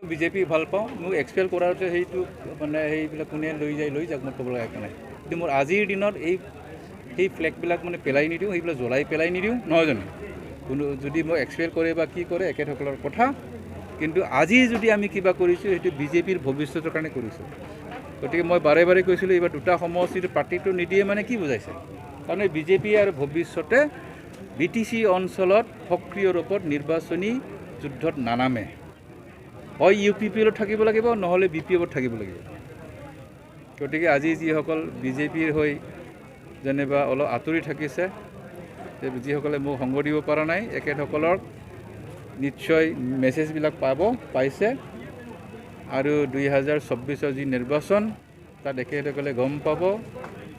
BJP ভাল পাওঁ, মোক এক্সপেল কৰাতে সেইটো মানে সেইবিলাক কোনে লৈ যাওক, মোক ক'ব লগা একো নাই। কিন্তু মোৰ আজিৰ দিনত সেই ফ্লেগবিলাক মানে পেলাই নিদিওঁ, সেইবিলাক জ্বলাই পেলাই নিদিওঁ, নহয় জানো? কোনো যদি মই এক্সপেল কৰে বা কি কৰে এখেতসকলৰ কথা, কিন্তু আজি যদি আমি কিবা কৰিছোঁ সেইটো বিজেপিৰ ভৱিষ্যতৰ কাৰণে কৰিছোঁ। গতিকে মই বাৰে বাৰে কৈছিলোঁ এইবাৰ দুটা সমষ্টিৰ পাৰ্টিটো নিদিয়ে মানে কি বুজাইছে? কাৰণ এই বিজেপি আৰু ভৱিষ্যতে BTC অঞ্চলত সক্ৰিয় ৰূপত নিৰ্বাচনী যুদ্ধত নানামে। হয় UPPL থাকিব লাগিব, নহ'লে BPF থাকিব লাগিব। গতিকে আজি যিসকল বিজেপিৰ হৈ যেনিবা অলপ আঁতৰি থাকিছে, যিসকলে মোক সংগ দিব পৰা নাই, এখেতসকলৰ নিশ্চয় মেছেজবিলাক পাইছে আৰু 2024 যি নিৰ্বাচন তাত এখেতসকলে গম পাব,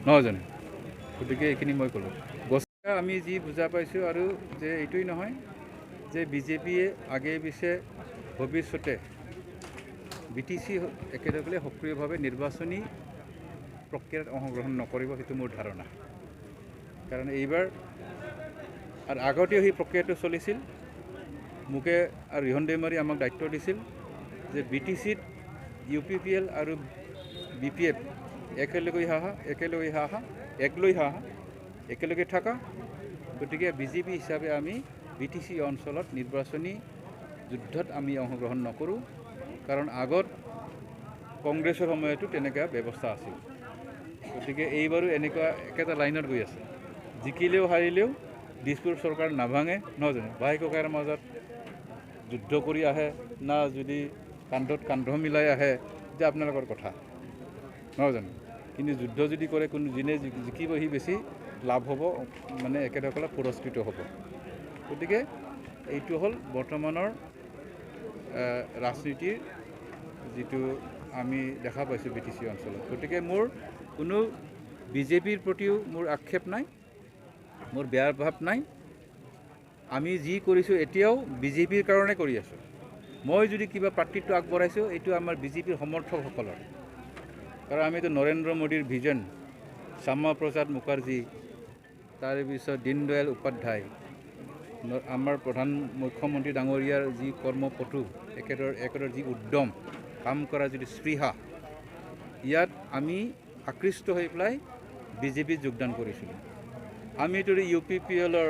নহয় জানো? গতিকে এইখিনি মই ক'লোঁ। আমি যি বুজা পাইছোঁ আৰু যে এইটোৱেই নহয় যে বিজেপিয়ে আগে পিছে ভৱিষ্যতে BTC একেলগে সক্ৰিয়ভাৱে নিৰ্বাচনী প্ৰক্ৰিয়াত অংশগ্ৰহণ নকৰিব, সেইটো মোৰ ধাৰণা। কাৰণ এইবাৰ আৰু আগতেও সেই প্ৰক্ৰিয়াটো চলিছিল। মোকে আৰু ৰিহন দৈমাৰী আমাক দায়িত্ব দিছিল যে BTCত UPPL আৰু BPF একেলগে থাকা। গতিকে বিজেপি হিচাপে আমি BTC অঞ্চলত নিৰ্বাচনী যুদ্ধত আমি অংশগ্ৰহণ নকৰোঁ, কাৰণ আগত কংগ্ৰেছৰ সময়তো তেনেকুৱা ব্যৱস্থা আছিল। গতিকে এইবাৰো এনেকুৱা একেটা লাইনত গৈ আছে, জিকিলেও হাৰিলেও দিছপুৰ চৰকাৰ নাভাঙে, নহয় জানো? ভাই ককাইৰ মাজত যুদ্ধ কৰি আহে না যদি কান্ধত কান্ধ মিলাই আহে, যে আপোনালোকৰ কথা, নহয় জানো? কিন্তু যুদ্ধ যদি কৰে, কোনো যোনে জিকিব সি বেছি লাভ হ'ব, মানে একেসকলে পুৰস্কৃত হ'ব। গতিকে এইটো হ'ল বৰ্তমানৰ ৰাজনীতিৰ যিটো আমি দেখা পাইছোঁ BTC অঞ্চলত। গতিকে মোৰ কোনো বিজেপিৰ প্ৰতিও মোৰ আক্ষেপ নাই, মোৰ বেয়া ভাৱ নাই। আমি যি কৰিছোঁ এতিয়াও বিজেপিৰ কাৰণে কৰি আছোঁ। মই যদি কিবা প্ৰাৰ্থিত্ব আগবঢ়াইছোঁ, এইটো আমাৰ বিজেপিৰ সমৰ্থকসকলৰ। কাৰণ আমিতো নৰেন্দ্ৰ মোদীৰ ভিজন, শ্যামা প্ৰসাদ মুখাৰ্জী, তাৰপিছত দীনদয়াল উপাধ্যায়, আমাৰ প্ৰধান মুখ্যমন্ত্ৰী ডাঙৰীয়াৰ যি কৰ্মপটু, একেদৰে যি উদ্যম, কাম কৰা যিটো স্পৃহা, ইয়াত আমি আকৃষ্ট হৈ পেলাই বিজেপিত যোগদান কৰিছিলোঁ। আমিতো UPPLৰ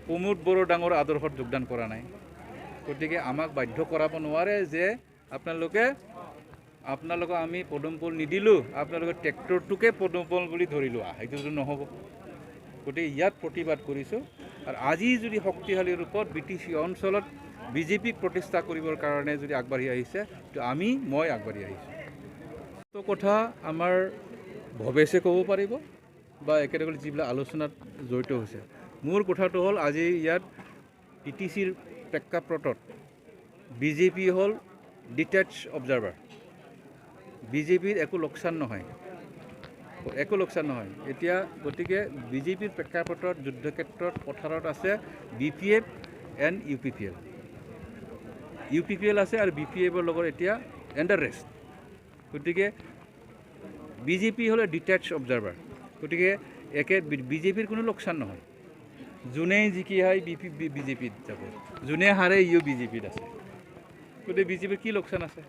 প্ৰমোদ বড়ো ডাঙৰ আদৰ্শত যোগদান কৰা নাই। গতিকে আমাক বাধ্য কৰাব নোৱাৰে যে আপোনালোকক আমি পদুম ফুল নিদিলোঁ, আপোনালোকে ট্ৰেক্টৰটোকে পদুম ফুল বুলি ধৰি লোৱা, সেইটোতো নহ'ব। গতিকে ইয়াত প্ৰতিবাদ কৰিছোঁ। আৰু আজি যদি শক্তিশালী ৰূপত BTC অঞ্চলত বিজেপিক প্ৰতিষ্ঠা কৰিবৰ কাৰণে যদি আগবাঢ়ি আহিছে, তো মই আগবাঢ়ি আহিছোঁ। কথা আমাৰ ভৱেশে ক'ব পাৰিব বা একেলগে যিবিলাক আলোচনাত জড়িত হৈছে। মোৰ কথাটো হ'ল আজি ইয়াত BTCৰ প্ৰেক্ষাপটত বিজেপি হ'ল ডিটেচ অবজাৰ্ভাৰ। বিজেপিৰ একো লোকচান নহয়, এতিয়া। গতিকে বিজেপিৰ প্ৰেক্ষাপটত যুদ্ধক্ষেত্ৰত পথাৰত আছে BPF এণ্ড UPPL আছে আৰু BPFৰ লগত এতিয়া এণ্ডাৰ ৰেষ্ট। গতিকে বিজেপি হ'লে ডিটেচ অবজাৰ্ভাৰ। গতিকে বিজেপিৰ কোনো লোকচান নহয়। যোনেই জিকি আহে বিজেপিত যাব, যোনে হাৰে বিজেপিত আছে। গতিকে বিজেপিৰ কি লোকচান আছে?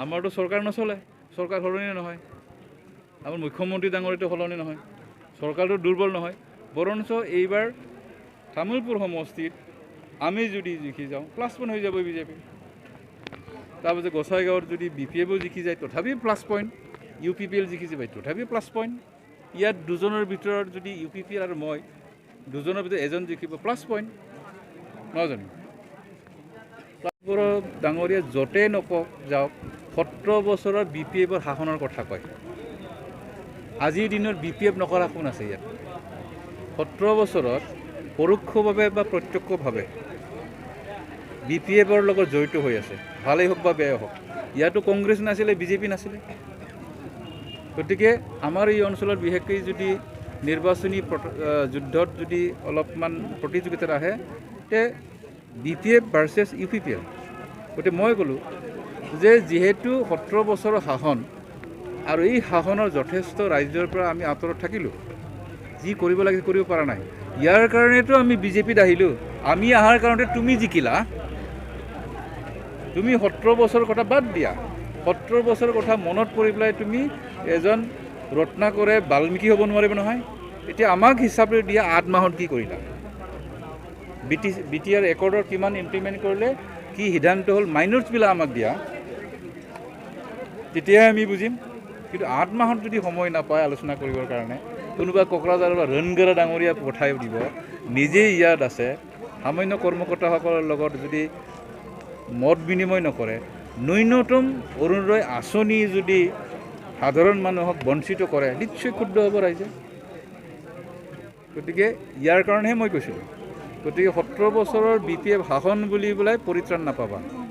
আমাৰতো চৰকাৰ নচলে, চৰকাৰ সলনি নহয়, আমাৰ মুখ্যমন্ত্ৰী ডাঙৰীয়াটো সলনি নহয়, চৰকাৰটো দুৰ্বল নহয়। বৰঞ্চ এইবাৰ তামোলপুৰ সমষ্টিত আমি যদি জিকি যাওঁ, +1 হৈ যাব বিজেপি। তাৰপিছত গোসাইগাঁৱত যদি BPFও জিকি যায়, তথাপিও +, UPPL জিকি যাব, তথাপিও +। ইয়াত দুজনৰ ভিতৰত যদি UPPL আৰু মই দুজনৰ ভিতৰত এজন জিকিব, +, নহয় জানো? ডাঙৰীয়া য'তে নকওক যাওক, 17 বছৰত BPFৰ শাসনৰ কথা কয়। আজিৰ দিনত BPF নকৰা কোন আছে ইয়াত? 17 বছৰত পৰোক্ষভাৱে বা প্ৰত্যক্ষভাৱে BPFৰ লগত জড়িত হৈ আছে, ভালেই হওক বা বেয়াই হওক। ইয়াতো কংগ্ৰেছ নাছিলে, বিজেপি নাছিলে। গতিকে আমাৰ এই অঞ্চলত বিশেষকৈ যদি নিৰ্বাচনী যুদ্ধত যদি অলপমান প্ৰতিযোগিতাত আহে, তে BPF ভাৰ্চেছ UPPL। গতিকে মই ক'লোঁ যে যিহেতু 17 বছৰৰ শাসন আৰু এই শাসনৰ যথেষ্ট ৰাজ্যৰ পৰা আমি আঁতৰত থাকিলোঁ, যি কৰিব লাগে কৰিব পৰা নাই। ইয়াৰ কাৰণেতো আমি বিজেপিত আহিলোঁ। আমি অহাৰ কাৰণতে তুমি জিকিলা। তুমি 17 বছৰৰ কথা বাদ দিয়া 17 বছৰৰ কথা মনত পৰি পেলাই তুমি এজন ৰত্নাকৰে বাল্মীকি হ'ব নোৱাৰিব নহয় এতিয়া আমাক হিচাপে দিয়া 8 মাহত কি কৰিলা বিটিআৰ একৰ্ডৰ কিমান ইমপ্লিমেণ্ট কৰিলে কি সিদ্ধান্ত হ'ল মাইনৰ্ছবিলাক আমাক দিয়া তেতিয়াহে আমি বুজিম কিন্তু 8 মাহত যদি সময় নাপায় আলোচনা কৰিবৰ কাৰণে কোনোবা কোকৰাঝাৰৰ বা ৰনগড়া ডাঙৰীয়া পঠাই দিব নিজেই ইয়াত আছে সামান্য কৰ্মকৰ্তাসকলৰ লগত যদি মত বিনিময় নকৰে ন্যূনতম অৰুণোদয় আঁচনি যদি সাধাৰণ মানুহক বঞ্চিত কৰে নিশ্চয় ক্ষুব্ধ হ'ব ৰাইজে গতিকে ইয়াৰ কাৰণেহে মই কৈছিলোঁ গতিকে 17 বছৰৰ BPF শাসন বুলি পেলাই পৰিত্ৰাণ নাপাবা